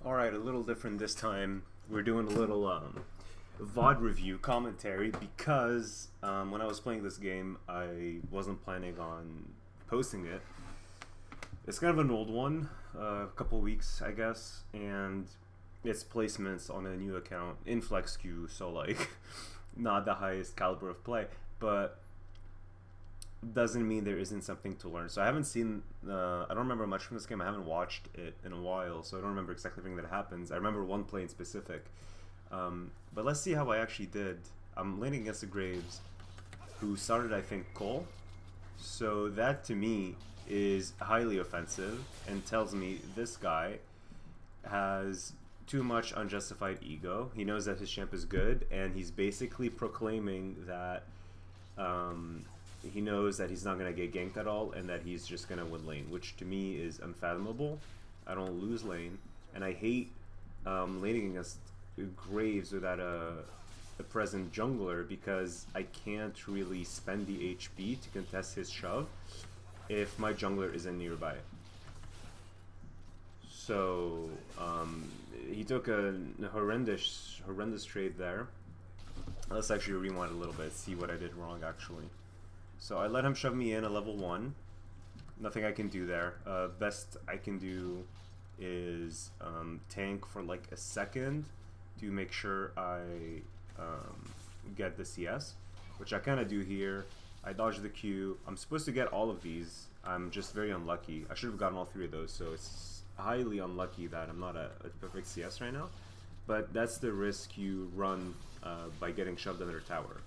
Alright, a little different this time. We're doing a little VOD review commentary because when I was playing this game, I wasn't planning on posting it. It's kind of an old one, a couple weeks, I guess, and it's placements on a new account in flex queue, so like not the highest caliber of play, but doesn't mean there isn't something to learn. So I haven't seen, I don't remember much from this game. I haven't watched it in a while, so I don't remember exactly everything that happens. I remember one play in specific. But let's see how I actually did. I'm laning against the Graves, who started, I think, Cole. So that, to me, is highly offensive and tells me this guy has too much unjustified ego. He knows that his champ is good, and he's basically proclaiming that he knows that he's not going to get ganked at all and that he's just going to win lane, which to me is unfathomable. I don't lose lane, and I hate laning against Graves without a present jungler because I can't really spend the HP to contest his shove if my jungler isn't nearby. So he took a horrendous trade there. Let's actually rewind a little bit, see what I did wrong actually. So I let him shove me in at level 1. Nothing I can do there. Best I can do is tank for like a second to make sure I get the CS, which I kind of do here. I dodge the Q. I'm supposed to get all of these. I'm just very unlucky. I should have gotten all 3 of those, so it's highly unlucky that I'm not a perfect CS right now. But that's the risk you run by getting shoved under a tower.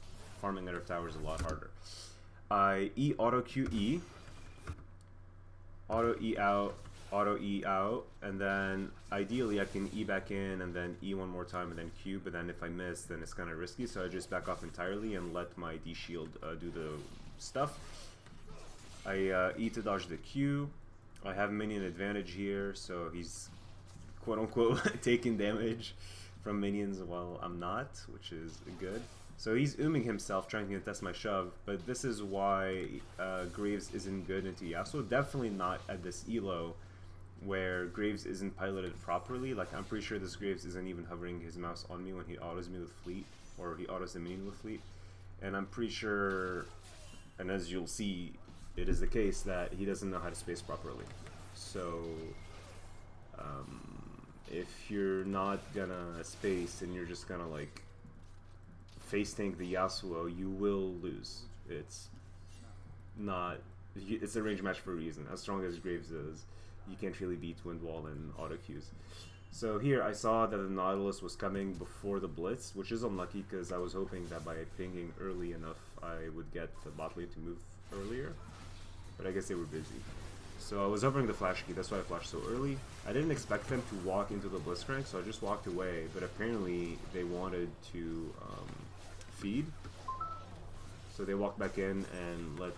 Farming under a tower is a lot harder. I E auto Q E, auto E out, and then ideally I can E back in and then E one more time and then Q, but then if I miss, then it's kind of risky, so I just back off entirely and let my D shield do the stuff. I E to dodge the Q. I have minion advantage here, so he's quote unquote taking damage from minions while I'm not, which is good. So he's ooming himself, trying to contest my shove, but this is why Graves isn't good into Yasuo. Definitely not at this elo, where Graves isn't piloted properly. Like, I'm pretty sure this Graves isn't even hovering his mouse on me when he autos me with fleet, or he autos the minion with fleet. And I'm pretty sure, and as you'll see, it is the case that he doesn't know how to space properly. So, if you're not gonna space and you're just gonna like face tank the Yasuo, you will lose. It's not, it's a range match for a reason. As strong as Graves is, you can't really beat Wind Wall and auto Qs. So here I saw that the Nautilus was coming before the Blitz, which is unlucky because I was hoping that by pinging early enough I would get the bot lane to move earlier, but I guess they were busy. So I was hovering the flash key, that's why I flashed so early. I didn't expect them to walk into the Blitzcrank, so I just walked away, but apparently they wanted to feed. So they walked back in and let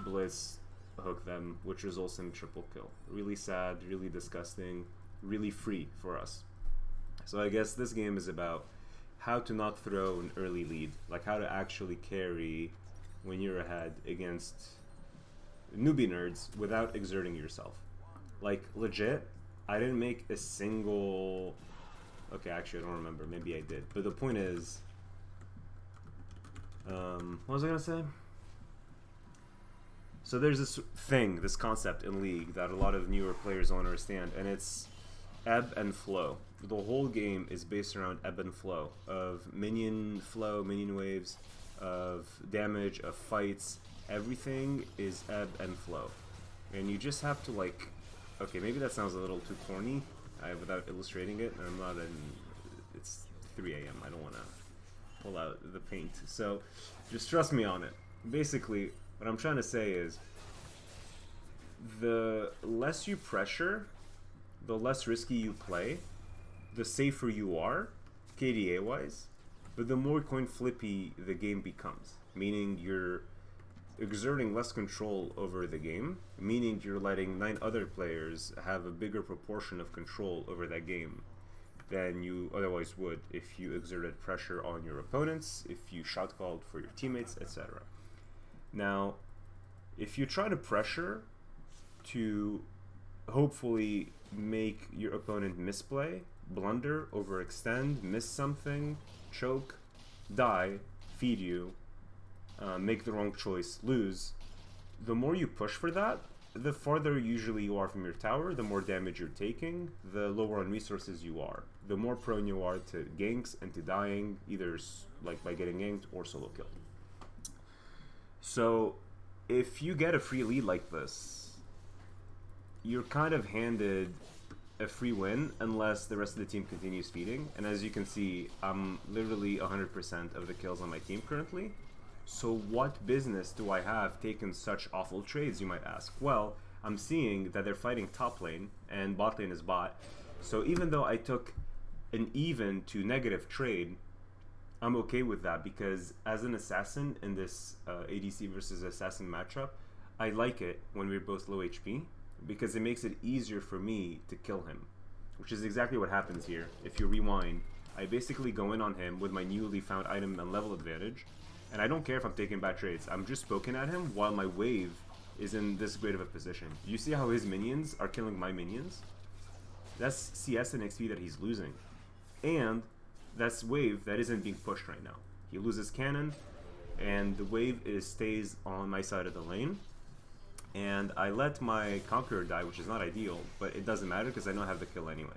Blitz hook them, which results in triple kill. Really sad, really disgusting, really free for us. So I guess this game is about how to not throw an early lead, like how to actually carry when you're ahead against newbie nerds without exerting yourself. Like, legit, I didn't make a single... Okay, actually I don't remember, maybe I did. But the point is, what was I gonna say? So there's this thing, this concept in League that a lot of newer players don't understand, and it's ebb and flow. The whole game is based around ebb and flow, of minion flow, minion waves, of damage, of fights. Everything is ebb and flow. And you just have to like, okay, maybe that sounds a little too corny without illustrating it, and I'm not in, it's 3 a.m. I don't want to pull out the paint. So just trust me on it. Basically, what I'm trying to say is, the less you pressure, the less risky you play, the safer you are, KDA wise, but the more coin flippy the game becomes. Meaning you're exerting less control over the game, meaning you're letting 9 other players have a bigger proportion of control over that game than you otherwise would if you exerted pressure on your opponents, if you shot called for your teammates, etc. Now, if you try to pressure to hopefully make your opponent misplay, blunder, overextend, miss something, choke, die, feed you, make the wrong choice, lose, the more you push for that, the farther usually you are from your tower, the more damage you're taking, the lower on resources you are, the more prone you are to ganks and to dying, either like by getting ganked or solo killed. So if you get a free lead like this, you're kind of handed a free win unless the rest of the team continues feeding. And as you can see, I'm literally 100% of the kills on my team currently. So what business do I have taking such awful trades, you might ask? Well, I'm seeing that they're fighting top lane and bot lane is bot. So even though I took an even to negative trade, I'm okay with that, because as an assassin in this ADC versus assassin matchup, I like it when we're both low HP, because it makes it easier for me to kill him, which is exactly what happens here. If you rewind, I basically go in on him with my newly found item and level advantage, and I don't care if I'm taking bad trades. I'm just poking at him while my wave is in this great of a position. You see how his minions are killing my minions? That's CS and XP that he's losing. And that's wave that isn't being pushed right now. He loses cannon, and the wave stays on my side of the lane. And I let my Conqueror die, which is not ideal, but it doesn't matter because I know I have the kill anyway.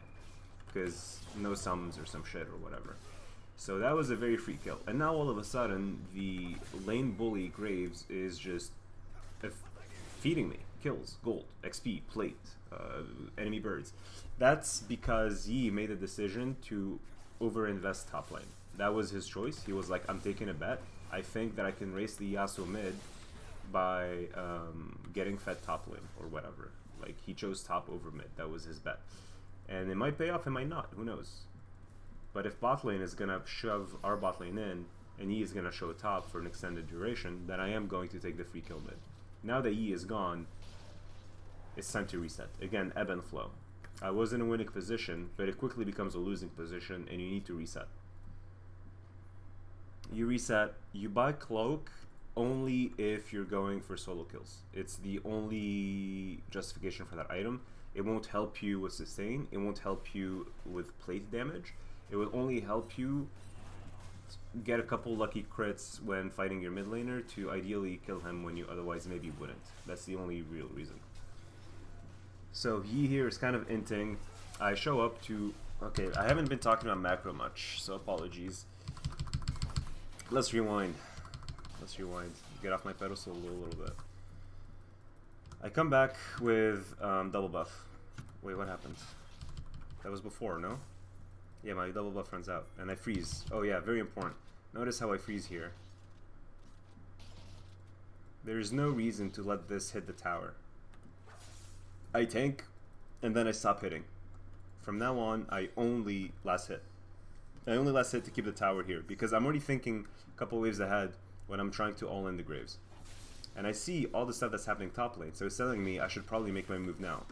Because no summons or some shit or whatever. So that was a very free kill. And now all of a sudden, the lane bully Graves is just feeding me kills, gold, XP, plate, enemy birds. That's because Yi made a decision to overinvest top lane. That was his choice. He was like, I'm taking a bet. I think that I can race the Yasuo mid by getting fed top lane or whatever. Like, he chose top over mid. That was his bet. And it might pay off, it might not. Who knows? But if bot lane is going to shove our bot lane in, and Yi is going to show top for an extended duration, then I am going to take the free kill mid. Now that Yi is gone, it's time to reset. Again, ebb and flow. I was in a winning position, but it quickly becomes a losing position, and you need to reset. You reset, you buy cloak only if you're going for solo kills. It's the only justification for that item. It won't help you with sustain, it won't help you with plate damage. It will only help you get a couple lucky crits when fighting your mid laner to ideally kill him when you otherwise maybe wouldn't. That's the only real reason. So Yi here is kind of inting. I show up to... Okay, I haven't been talking about macro much, so apologies. Let's rewind. Let's rewind. Get off my pedestal a little bit. I come back with double buff. Wait, what happened? That was before, no? Yeah, my double buff runs out, and I freeze. Oh yeah, very important. Notice how I freeze here. There's no reason to let this hit the tower. I tank, and then I stop hitting. From now on, I only last hit. I only last hit to keep the tower here, because I'm already thinking a couple waves ahead when I'm trying to all-in the Graves. And I see all the stuff that's happening top lane, so it's telling me I should probably make my move now.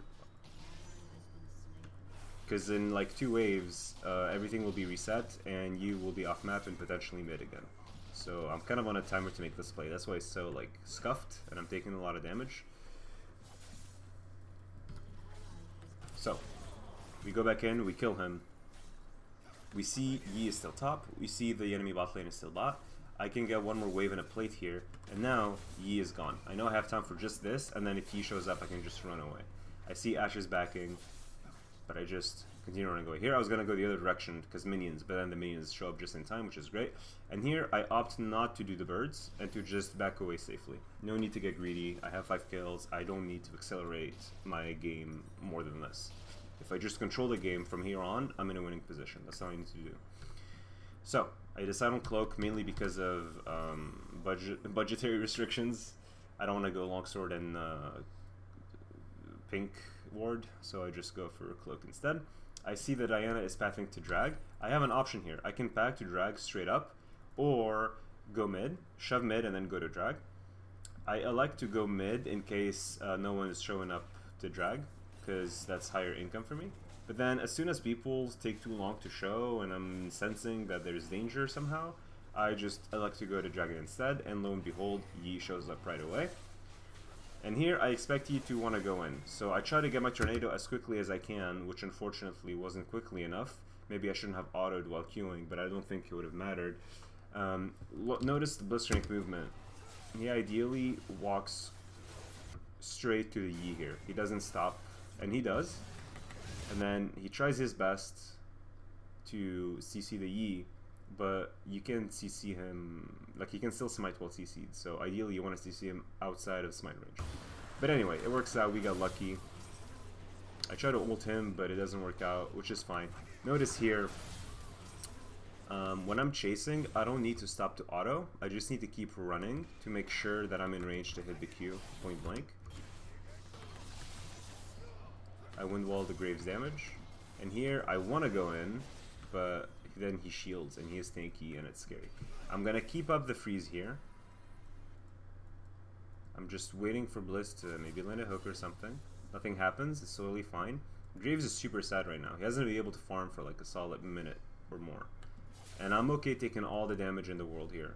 Because in like 2 waves, everything will be reset, and you will be off map and potentially mid again. So I'm kind of on a timer to make this play. That's why it's so like scuffed, and I'm taking a lot of damage. So we go back in, we kill him. We see Yi is still top. We see the enemy bot lane is still bot. I can get one more wave and a plate here, and now Yi is gone. I know I have time for just this, and then if Yi shows up, I can just run away. I see Ashe's backing, but I just continue running away. Here I was going to go the other direction because minions, but then the minions show up just in time, which is great. And here I opt not to do the birds and to just back away safely. No need to get greedy. I have 5 kills. I don't need to accelerate my game more than this. If I just control the game from here on, I'm in a winning position. That's all I need to do. So I decide on cloak mainly because of budgetary restrictions. I don't want to go longsword and pink ward, so I just go for a cloak instead. I see that Diana is pathing to drag. I have an option here. I can path to drag straight up, or go mid, shove mid, and then go to drag. I elect to go mid in case no one is showing up to drag, because that's higher income for me. But then as soon as people take too long to show and I'm sensing that there's danger somehow, I just elect to go to dragon instead, and lo and behold, Yi shows up right away. And here I expect you to want to go in. So I try to get my tornado as quickly as I can, which unfortunately wasn't quickly enough. Maybe I shouldn't have autoed while queuing, but I don't think it would have mattered. Notice the Blitzcrank movement. He ideally walks straight to the Yi here. He doesn't stop, and he does. And then he tries his best to CC the Yi, but you can CC him, like he can still smite while CC'd, so ideally you want to CC him outside of smite range. But anyway, it works out, we got lucky. I try to ult him, but it doesn't work out, which is fine. Notice here, when I'm chasing, I don't need to stop to auto, I just need to keep running to make sure that I'm in range to hit the Q point blank. I windwall the Graves damage, and here I want to go in, but then he shields and he is tanky and it's scary. I'm gonna keep up the freeze here. I'm just waiting for Bliss to maybe land a hook or something. Nothing happens, it's totally fine. Graves is super sad right now. He hasn't been able to farm for like a solid minute or more. And I'm okay taking all the damage in the world here,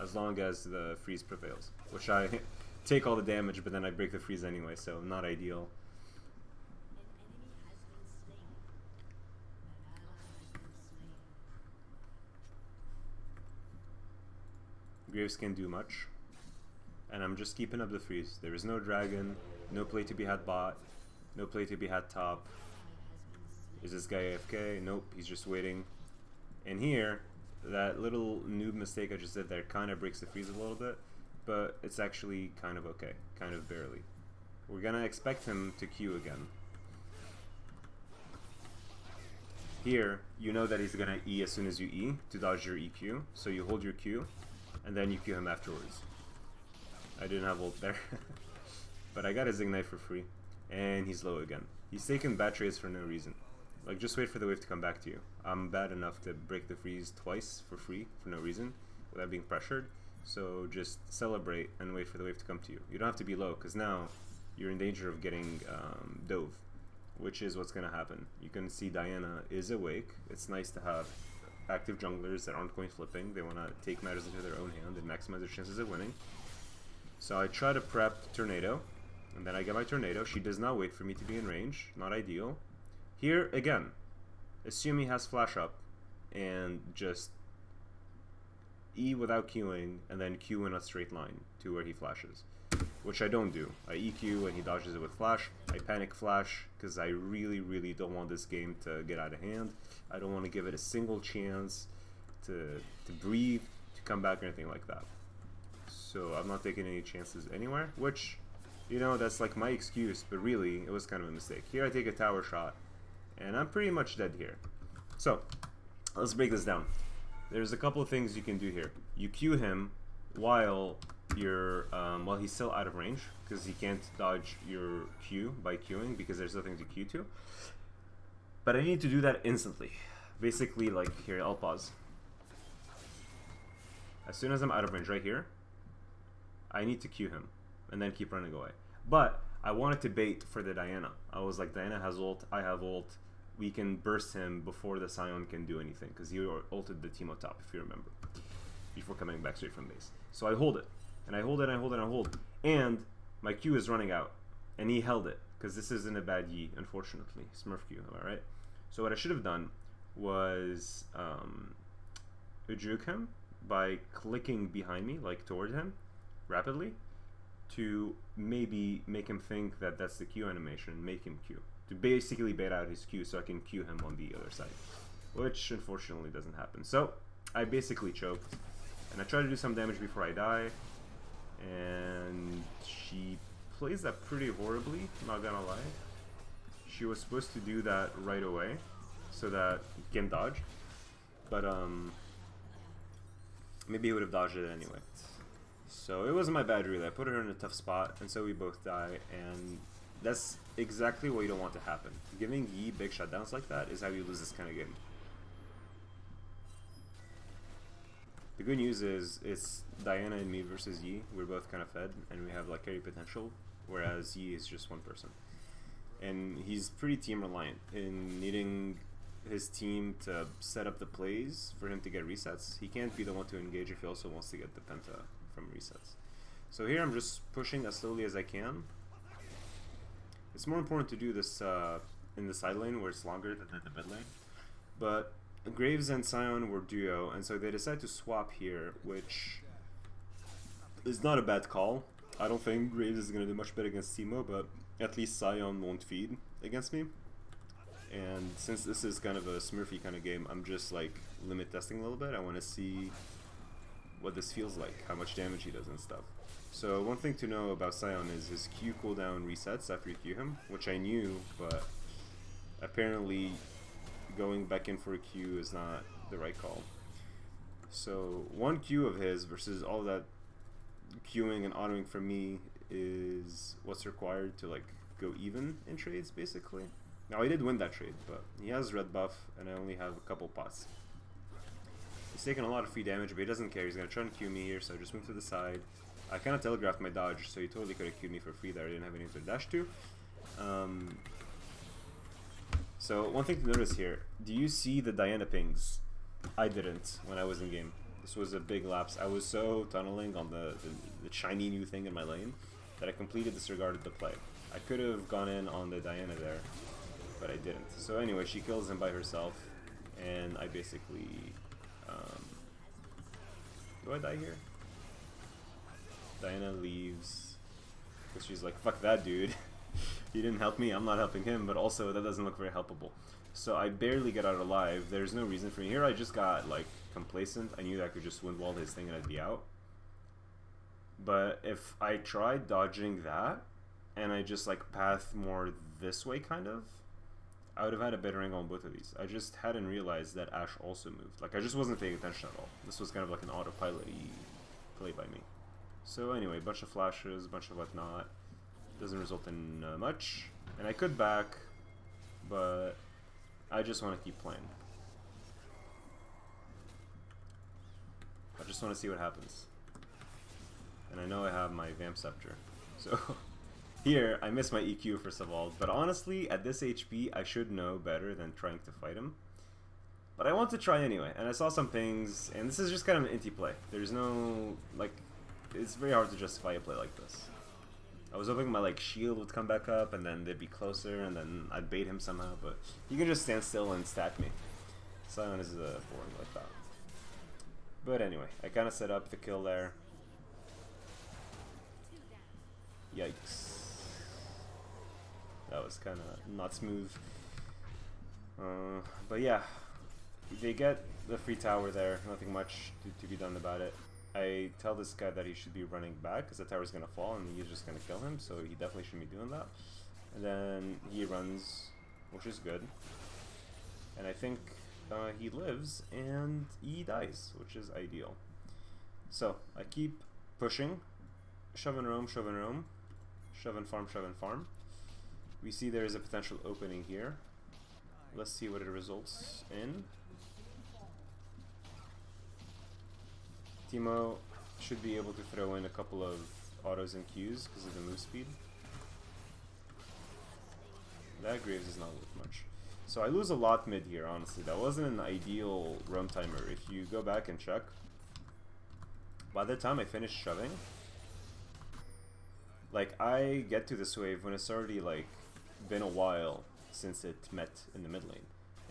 as long as the freeze prevails. Which I take all the damage, but then I break the freeze anyway, so not ideal. Graves can't do much, and I'm just keeping up the freeze. There is no dragon, no play to be had bot, no play to be had top. Is this guy AFK? Nope, he's just waiting. And here, that little noob mistake I just did there kind of breaks the freeze a little bit, but it's actually kind of okay, kind of barely. We're gonna expect him to Q again. Here, you know that he's gonna E as soon as you E to dodge your EQ, so you hold your Q, and then you Q him afterwards. I didn't have ult there. But I got his Ignite for free. And he's low again. He's taking bad trades for no reason. Like, just wait for the wave to come back to you. I'm bad enough to break the freeze twice for free, for no reason, without being pressured. So just celebrate and wait for the wave to come to you. You don't have to be low, because now you're in danger of getting dove, which is what's going to happen. You can see Diana is awake. It's nice to have active junglers that aren't coin flipping. They want to take matters into their own hand and maximize their chances of winning. So I try to prep Tornado, and then I get my Tornado. She does not wait for me to be in range. Not ideal. Here, again, assume he has flash up, and just E without queuing, and then Q in a straight line to where he flashes. Which I don't do. I EQ and he dodges it with flash. I panic flash because I really, really don't want this game to get out of hand. I don't want to give it a single chance to breathe, to come back or anything like that. So I'm not taking any chances anywhere, which, you know, that's like my excuse, but really, it was kind of a mistake. Here I take a tower shot, and I'm pretty much dead here. So, let's break this down. There's a couple of things you can do here. You Q him while you're while he's still out of range, because he can't dodge your Q by queuing because there's nothing to Q to. But I need to do that instantly. Basically, like, here, I'll pause. As soon as I'm out of range right here, I need to Q him and then keep running away. But I wanted to bait for the Diana. I was like, Diana has ult, I have ult. We can burst him before the Scion can do anything, because he ulted the Teemo top, if you remember, before coming back straight from base. So I hold it, and I hold it, and I hold it, and I hold. And my Q is running out, and he held it, because this isn't a bad Yi, unfortunately. Smurf Q, am I right? So what I should have done was juke him by clicking behind me, like toward him, rapidly, to maybe make him think that that's the Q animation, make him Q. To basically bait out his Q so I can Q him on the other side. Which unfortunately doesn't happen. So I basically choked. And I try to do some damage before I die. And she plays that pretty horribly, not gonna lie. She was supposed to do that right away so that he can dodge. But maybe he would have dodged it anyway. So it wasn't my bad really. I put her in a tough spot, and so we both die, and that's exactly what you don't want to happen. Giving Yi big shutdowns like that is how you lose this kind of game. The good news is it's Diana and me versus Yi. We're both kind of fed, and we have like carry potential, whereas Yi is just one person. And he's pretty team reliant in needing his team to set up the plays for him to get resets. He can't be the one to engage if he also wants to get the penta from resets. So here I'm just pushing as slowly as I can. It's more important to do this in the side lane where it's longer than in the mid lane. But Graves and Sion were duo, and so they decided to swap here, which is not a bad call. I don't think Graves is going to do much better against Teemo, but at least Sion won't feed against me. And since this is kind of a Smurfy kind of game, I'm just like limit testing a little bit. I want to see what this feels like, how much damage he does and stuff. So one thing to know about Sion is his Q cooldown resets after you Q him, which I knew, but apparently going back in for a Q is not the right call. So one Q of his versus all that queuing and autoing from me is what's required to like go even in trades, basically. Now I did win that trade, but he has red buff and I only have a couple pots. He's taking a lot of free damage, but he doesn't care. He's gonna try and Q me here, so I just move to the side. I kind of telegraphed my dodge, so he totally could have Q'd me for free there. I didn't have anything to dash to. So one thing to notice here, do you see the Diana pings? I didn't when I was in game. This was a big lapse. I was so tunneling on the shiny new thing in my lane that I completely disregarded the play. I could have gone in on the Diana there, but I didn't. So anyway, she kills him by herself, and I basically... do I die here? Diana leaves because she's like, fuck that dude. He didn't help me, I'm not helping him, but also that doesn't look very helpable. So I barely get out alive. There's no reason for me. Here I just got like complacent. I knew that I could just wind wall his thing and I'd be out. But if I tried dodging that and I just like path more this way kind of, I would have had a better angle on both of these. I just hadn't realized that Ashe also moved. Like I just wasn't paying attention at all. This was kind of like an autopilot-y play by me. So anyway, bunch of flashes, bunch of whatnot. Doesn't result in much. And I could back, but I just want to keep playing. I just want to see what happens. And I know I have my Vamp Scepter. So here, I miss my EQ first of all. But honestly, at this HP, I should know better than trying to fight him. But I want to try anyway. And I saw some pings, and this is just kind of an inty play. There's no, like... It's very hard to justify a play like this. I was hoping my like shield would come back up and then they'd be closer and then I'd bait him somehow, but he can just stand still and stack me. Sion is boring like that. But anyway, I kind of set up the kill there. Yikes. That was kind of not smooth. But yeah, they get the free tower there, nothing much to be done about it. I tell this guy that he should be running back because the tower's going to fall and he's just going to kill him, so he definitely shouldn't be doing that. And then he runs, which is good. And I think he lives and he dies, which is ideal. So I keep pushing, shove and roam, shove and roam, shove and farm, shove and farm. We see there is a potential opening here. Let's see what it results in. Teemo should be able to throw in a couple of autos and Qs because of the move speed. That Graves is not worth much. So I lose a lot mid here, honestly. That wasn't an ideal roam timer. If you go back and check, by the time I finish shoving, like I get to this wave when it's already like been a while since it met in the mid lane.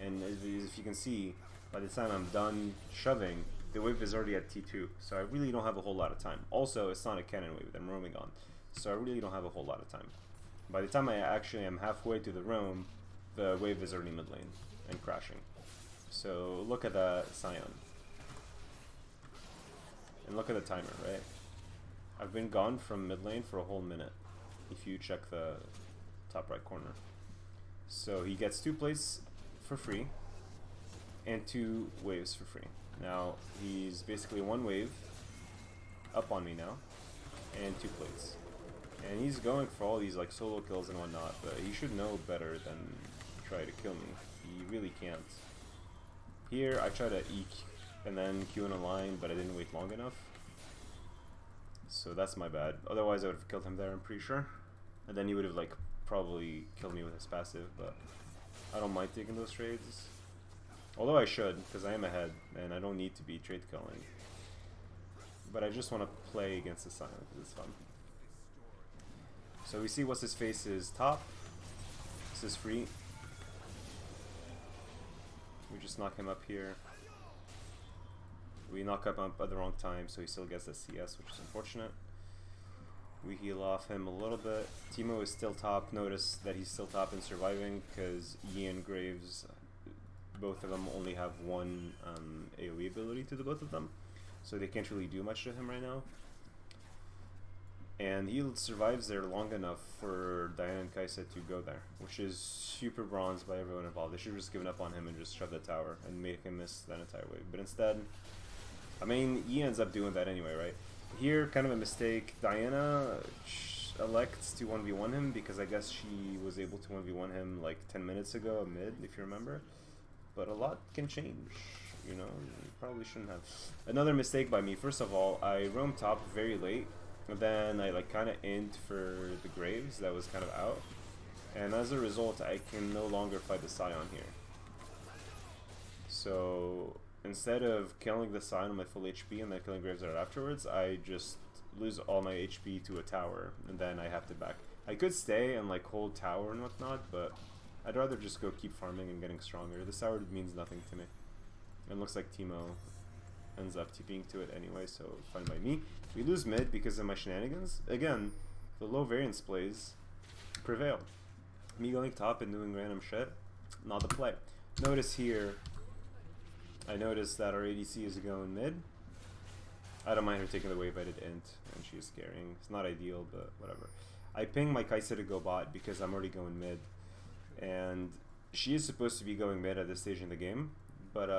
And if you can see, by the time I'm done shoving, the wave is already at T2, so I really don't have a whole lot of time. Also, it's not a cannon wave that I'm roaming on, so I really don't have a whole lot of time. By the time I actually am halfway to the roam, the wave is already mid lane and crashing. So look at that Sion. And look at the timer, right? I've been gone from mid lane for a whole minute, if you check the top right corner. So he gets 2 plays for free, and 2 waves for free. Now, he's basically 1 wave up on me now, and 2 plates. And he's going for all these like solo kills and whatnot, but he should know better than try to kill me. He really can't. Here, I try to eke and then Q in a line, but I didn't wait long enough. So that's my bad. Otherwise, I would have killed him there, I'm pretty sure. And then he would have like probably killed me with his passive, but I don't mind taking those trades. Although I should, because I am ahead, and I don't need to be trade killing. but I just want to play against the Sion because it's fun. So we see what's his face is top. This is free. We just knock him up here. We knock him up at the wrong time, so he still gets the CS, which is unfortunate. We heal off him a little bit. Teemo is still top. Notice that he's still top and surviving because Yi and Graves, both of them only have one AoE ability to the both of them, so they can't really do much to him right now. And he survives there long enough for Diana and Kai'Sa to go there, which is super bronze by everyone involved. They should have just given up on him and just shoved the tower and made him miss that entire wave. But instead, I mean, Yi ends up doing that anyway, right? Here, kind of a mistake. Diana elects to 1v1 him because I guess she was able to 1v1 him like 10 minutes ago mid, if you remember. But a lot can change, you know? You probably shouldn't have. Another mistake by me. First of all, I roamed top very late. And then I like kind of aimed for the Graves that was kind of out. And as a result, I can no longer fight the Sion here. So instead of killing the Sion on my full HP and then killing Graves right afterwards, I just lose all my HP to a tower, and then I have to back. I could stay and like hold tower and whatnot, but I'd rather just go keep farming and getting stronger. This tower means nothing to me. It looks like Teemo ends up TPing to it anyway, so fine by me. We lose mid because of my shenanigans. Again, the low variance plays prevailed. Me going top and doing random shit, not the play. Notice here, I noticed that our ADC is going mid. I don't mind her taking the wave I did int, and she is carrying. It's not ideal, but whatever. I ping my Kai'Sa to go bot because I'm already going mid. And she is supposed to be going mid at this stage in the game. But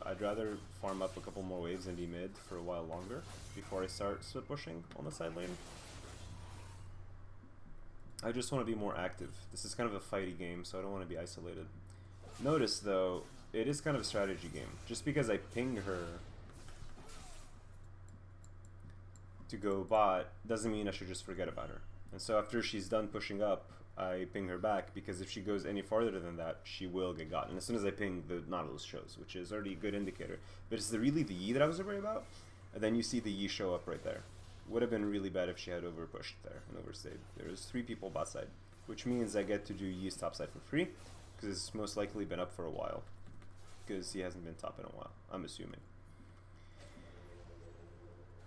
I'd rather farm up a couple more waves and be mid for a while longer before I start split pushing on the side lane. I just want to be more active. This is kind of a fighty game, so I don't want to be isolated. Notice though, it is kind of a strategy game. Just because I ping her to go bot doesn't mean I should just forget about her. And so after she's done pushing up, I ping her back, because if she goes any farther than that, she will get gotten. As soon as I ping, the Nautilus shows, which is already a good indicator. But it's really the Yi that I was worried about, and then you see the Yi show up right there. Would have been really bad if she had overpushed there and overstayed. There's 3 people bot side, which means I get to do Yi's top side for free, because it's most likely been up for a while, because he hasn't been top in a while, I'm assuming.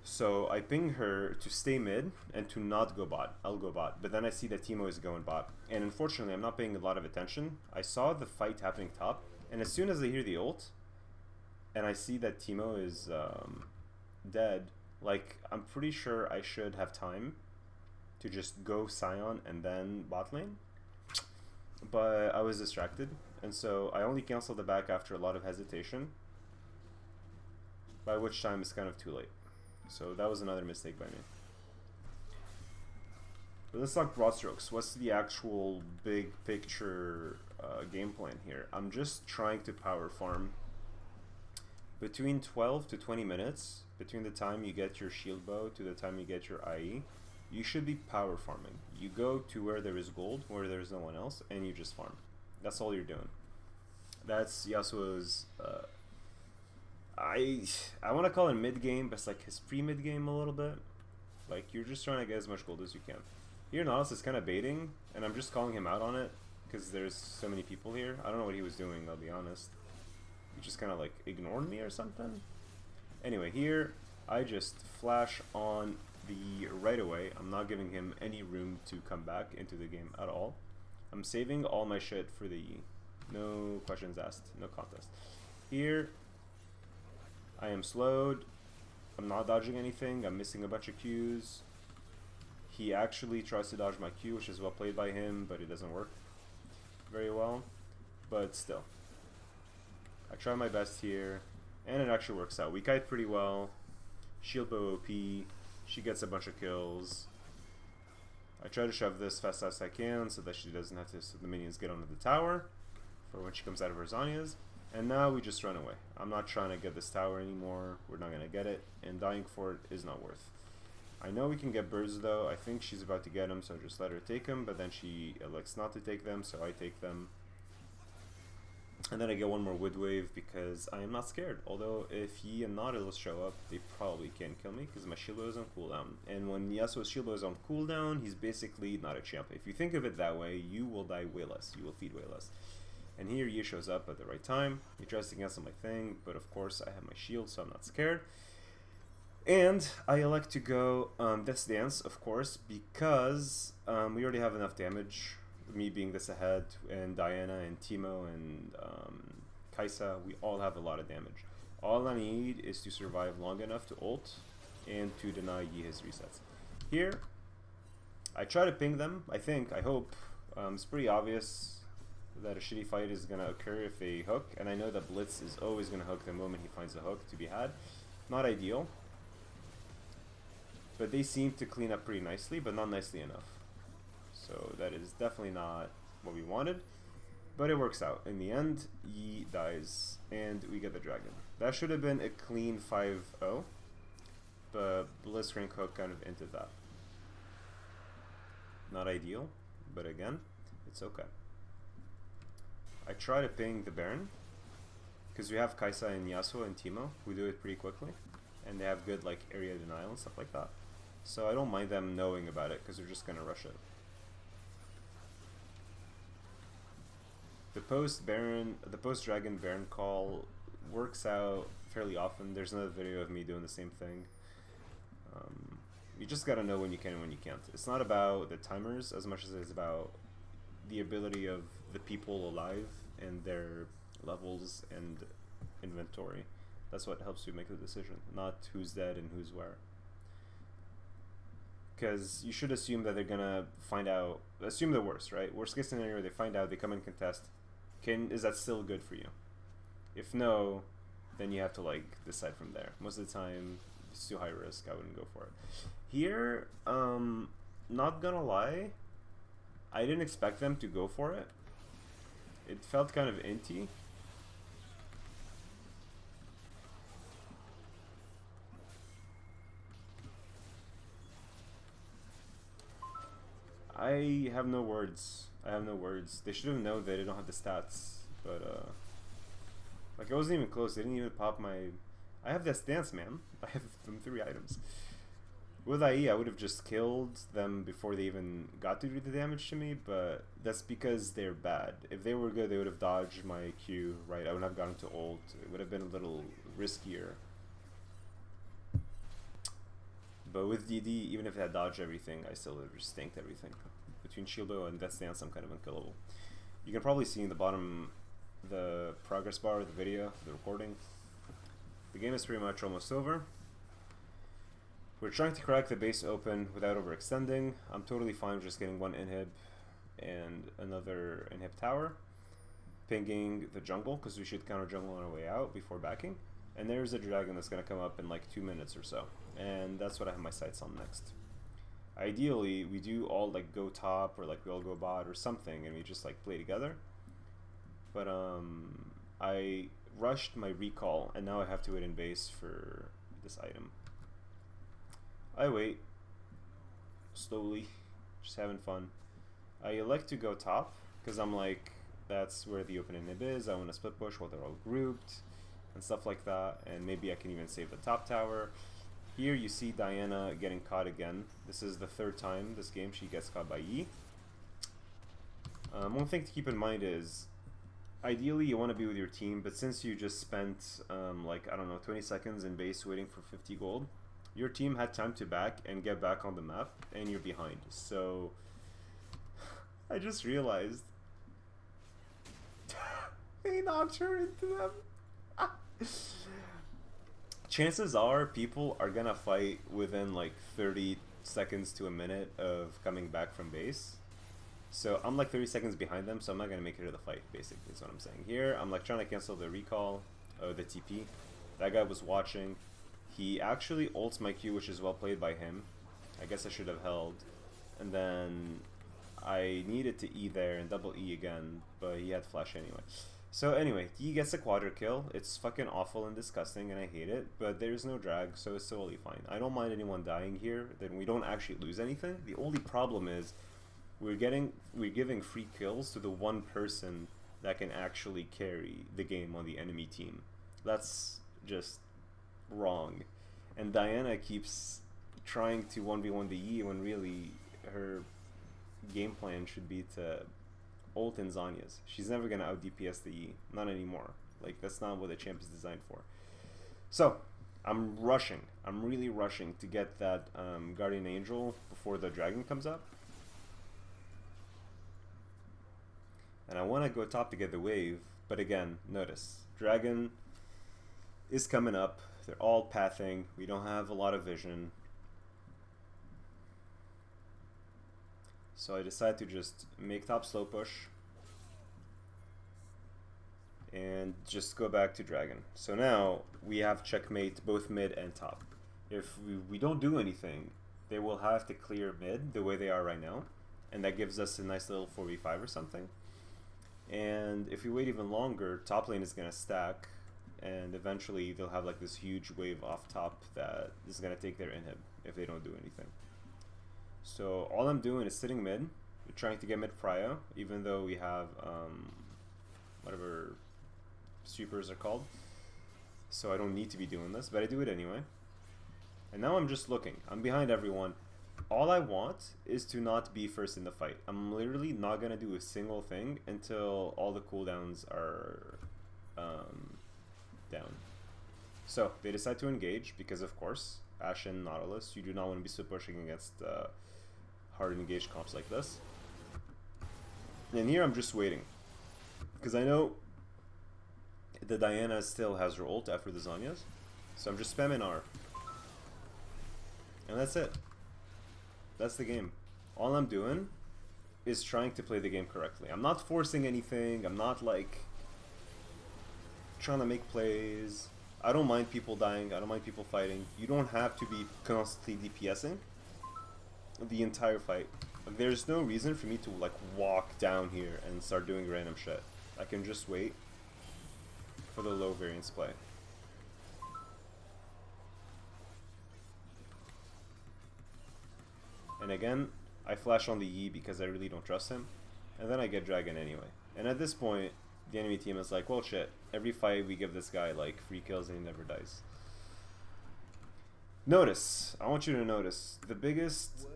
So I ping her to stay mid and to not go bot. I'll go bot, but then I see that Teemo is going bot, and unfortunately I'm not paying a lot of attention. I saw the fight happening top, and as soon as I hear the ult and I see that Teemo is dead, like, I'm pretty sure I should have time to just go Sion and then bot lane, but I was distracted, and so I only canceled the back after a lot of hesitation, by which time it's kind of too late. So that was another mistake by me. But let's talk broad strokes. What's the actual big picture game plan here? I'm just trying to power farm between 12 to 20 minutes, between the time you get your shield bow to the time you get your IE. You should be power farming. You go to where there is gold, where there is no one else, and you just farm. That's all you're doing. That's Yasuo's I want to call it mid-game, but it's like his pre-mid-game a little bit. Like, you're just trying to get as much gold as you can. Here, Nautilus is kind of baiting, and I'm just calling him out on it, because there's so many people here. I don't know what he was doing, I'll be honest. He just kind of, like, ignored me or something. Anyway, here, I just flash on the right away. I'm not giving him any room to come back into the game at all. I'm saving all my shit for the Yi. No questions asked, no contest. Here, I am slowed, I'm not dodging anything, I'm missing a bunch of Qs. He actually tries to dodge my Q, which is well played by him, but it doesn't work very well. But still, I try my best here, and it actually works out. We kite pretty well, shield bow OP, she gets a bunch of kills. I try to shove this fast as I can so that she doesn't have to, so the minions get onto the tower for when she comes out of her Zhonya's. And now we just run away. I'm not trying to get this tower anymore. We're not going to get it. And dying for it is not worth. I know we can get birds though. I think she's about to get them, so just let her take them. But then she elects not to take them, so I take them. And then I get one more wood wave because I am not scared. Although if Yi and Nautilus show up, they probably can't kill me because my shield bow is on cooldown. And when Yasuo's shield bow is on cooldown, he's basically not a champ. If you think of it that way, you will die way less. You will feed way less. And here Yi shows up at the right time. He tries to cancel my thing, but of course I have my shield, so I'm not scared. And I elect to go Death's Dance, of course, because we already have enough damage. Me being this ahead, and Diana and Teemo and Kaisa, we all have a lot of damage. All I need is to survive long enough to ult and to deny Yi his resets. Here, I try to ping them, I hope. It's pretty obvious that a shitty fight is going to occur if they hook, and I know that Blitz is always going to hook the moment he finds a hook to be had. Not ideal, but they seem to clean up pretty nicely, but not nicely enough. So that is definitely not what we wanted, but it works out. In the end, Yi dies, and we get the dragon. That should have been a clean 5-0, but Blitzcrank hook kind of ended that. Not ideal, but again, it's okay. I try to ping the Baron, because we have Kaisa and Yasuo and Teemo, who do it pretty quickly, and they have good like area denial and stuff like that. So I don't mind them knowing about it, because they're just going to rush it. The post-Dragon Baron call works out fairly often. There's another video of me doing the same thing. You just gotta know when you can and when you can't. It's not about the timers as much as it is about the ability of the people alive and their levels and inventory. That's what helps you make the decision, not who's dead and who's where. Because you should assume that they're gonna find out, assume the worst, right? Worst case scenario, they find out, they come and contest. Is that still good for you? If no, then you have to like decide from there. Most of the time, it's too high risk, I wouldn't go for it. Here, not gonna lie, I didn't expect them to go for it. It felt kind of inty. I have no words. They should have known that they don't have the stats, but like I wasn't even close. They didn't even pop my. I have this dance, man. I have them 3 items. With IE, I would have just killed them before they even got to do the damage to me, but that's because they're bad. If they were good, they would have dodged my Q, right? I wouldn't have gotten to ult. It would have been a little riskier. But with DD, even if I had dodged everything, I still would have just tanked everything. Between Shieldo and Death Stance, I'm kind of unkillable. You can probably see in the bottom the progress bar of the video, the recording. The game is pretty much almost over. We're trying to crack the base open without overextending. I'm totally fine with just getting 1 inhib and another inhib tower. Pinging the jungle, because we should counter jungle on our way out before backing. And there's a dragon that's going to come up in like 2 minutes or so. And that's what I have my sights on next. Ideally, we do all like go top or like we all go bot or something and we just like play together. But I rushed my recall and now I have to wait in base for this item. I wait slowly, just having fun. I elect to go top because I'm like, that's where the open inhib is. I want to split push while they're all grouped and stuff like that, and maybe I can even save the top tower. Here you see Diana getting caught again. This is the 3rd time this game she gets caught by Yi. One thing to keep in mind is, ideally you want to be with your team, but since you just spent like, I don't know, 20 seconds in base waiting for 50 gold, your team had time to back and get back on the map, and you're behind. So, I just realized they knocked her into them. Chances are people are gonna fight within like 30 seconds to a minute of coming back from base. So I'm like 30 seconds behind them, so I'm not gonna make it to the fight, basically is what I'm saying. Here, I'm like trying to cancel the recall, the TP. That guy was watching. He actually ults my Q, which is well played by him. I guess I should have held. And then I needed to E there and double E again, but he had flash anyway. So anyway, he gets a quadra kill. It's fucking awful and disgusting and I hate it, but there's no drag, so it's totally fine. I don't mind anyone dying here, then we don't actually lose anything. The only problem is we're giving free kills to the one person that can actually carry the game on the enemy team. That's just wrong. And Diana keeps trying to 1v1 the Yi when really her game plan should be to ult in Zanya's. She's never gonna out DPS the Yi, not anymore. Like, that's not what the champ is designed for. So I'm really rushing to get that Guardian Angel before the dragon comes up. And I want to go top to get the wave, but again, notice, dragon is coming up. They're all pathing. We don't have a lot of vision. So I decide to just make top slow push and just go back to dragon. So now we have checkmate both mid and top. If we don't do anything, they will have to clear mid the way they are right now, and that gives us a nice little 4v5 or something. And if we wait even longer, top lane is going to stack, and eventually they'll have like this huge wave off top that is going to take their inhib if they don't do anything. So all I'm doing is sitting mid, trying to get mid prio, even though we have whatever sweepers are called. So I don't need to be doing this, but I do it anyway. And now I'm just looking. I'm behind everyone. All I want is to not be first in the fight. I'm literally not going to do a single thing until all the cooldowns are down. So they decide to engage because, of course, Ashe and Nautilus, you do not want to be split pushing against hard engaged comps like this. And here I'm just waiting because I know the Diana still has her ult after the Zanya's. So I'm just spamming R. And that's it. That's the game. All I'm doing is trying to play the game correctly. I'm not forcing anything. I'm not like trying to make plays. I don't mind people dying. I don't mind people fighting. You don't have to be constantly DPSing the entire fight. Like, there's no reason for me to like walk down here and start doing random shit. I can just wait for the low variance play. And again, I flash on the Yi because I really don't trust him. And then I get dragon anyway. And at this point, the enemy team is like, well shit, every fight we give this guy like free kills and he never dies. Notice, I want you to notice, the biggest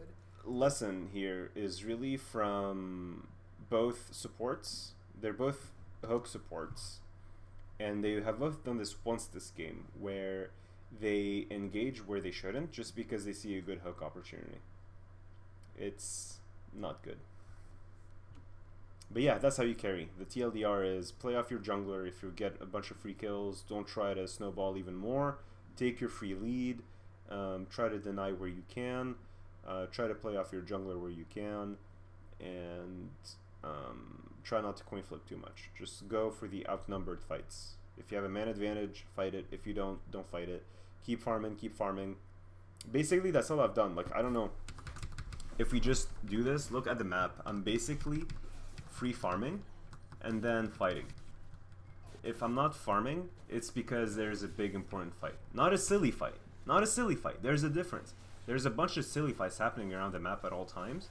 lesson here is really from both supports. They're both hook supports. And they have both done this once this game, where they engage where they shouldn't just because they see a good hook opportunity. It's not good. But yeah, that's how you carry. The TLDR is play off your jungler. If you get a bunch of free kills, don't try to snowball even more. Take your free lead. Try to deny where you can. Try to play off your jungler where you can. And try not to coin flip too much. Just go for the outnumbered fights. If you have a man advantage, fight it. If you don't fight it. Keep farming, keep farming. Basically, that's all I've done. Like, I don't know. If we just do this, look at the map. I'm basically free farming and then fighting. If I'm not farming, it's because there's a big important fight. Not a silly fight. Not a silly fight. There's a difference. There's a bunch of silly fights happening around the map at all times.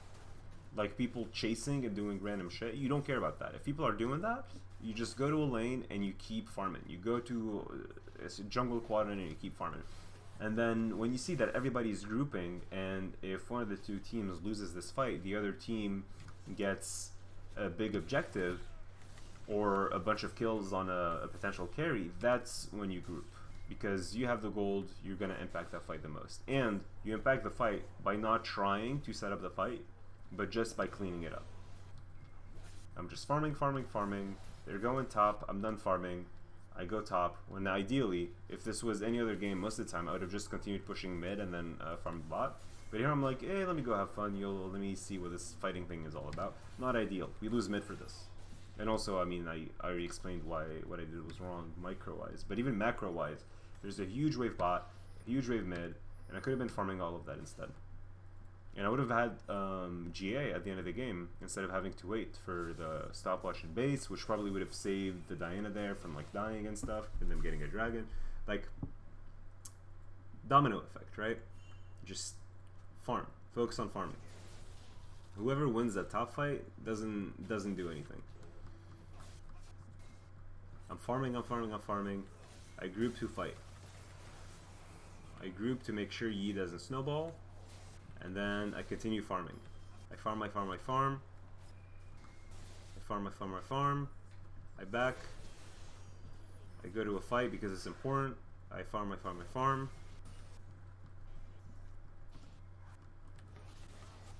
Like people chasing and doing random shit. You don't care about that. If people are doing that, you just go to a lane and you keep farming. You go to a jungle quadrant and you keep farming. And then when you see that everybody's grouping, and if one of the two teams loses this fight, the other team gets a big objective or a bunch of kills on a potential carry, that's when you group. Because you have the gold, you're going to impact that fight the most. And you impact the fight by not trying to set up the fight, but just by cleaning it up. I'm just farming, farming, farming. They're going top, I'm done farming. I go top, when ideally, if this was any other game, most of the time I would have just continued pushing mid and then farmed bot. But here I'm like, hey, let me go have fun, let me see what this fighting thing is all about. Not ideal. We lose mid for this. And also, I mean, I already explained why what I did was wrong micro-wise. But even macro-wise, there's a huge wave bot, a huge wave mid, and I could have been farming all of that instead. And I would have had GA at the end of the game instead of having to wait for the stopwatch and base, which probably would have saved the Diana there from like dying and stuff, and then getting a dragon. Like, domino effect, right? Just farm. Focus on farming. Whoever wins that top fight doesn't do anything. I'm farming, I'm farming, I'm farming. I group to fight. I group to make sure Yi doesn't snowball. And then I continue farming. I farm, I farm, I farm. I farm, I farm, I farm. I back. I go to a fight because it's important. I farm, I farm, I farm.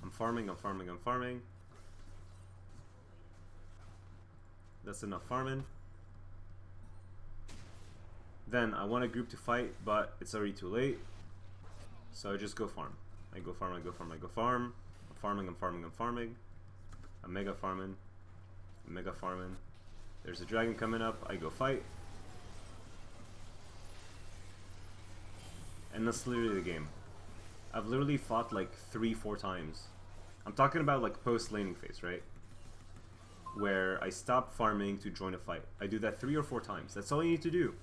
I'm farming, I'm farming, I'm farming. That's enough farming. Then I want a group to fight, but it's already too late. So I just go farm. I go farm, I go farm, I go farm. I'm farming, I'm farming, I'm farming. I'm mega farming. I'm mega farming. There's a dragon coming up, I go fight. And that's literally the game. I've literally fought like 3-4 times. I'm talking about like post-laning phase, right? Where I stop farming to join a fight. I do that 3 or 4 times. That's all you need to do.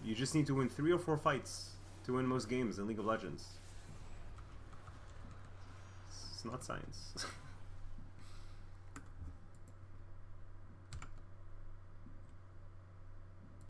You just need to win 3 or 4 fights to win most games in League of Legends. It's not science.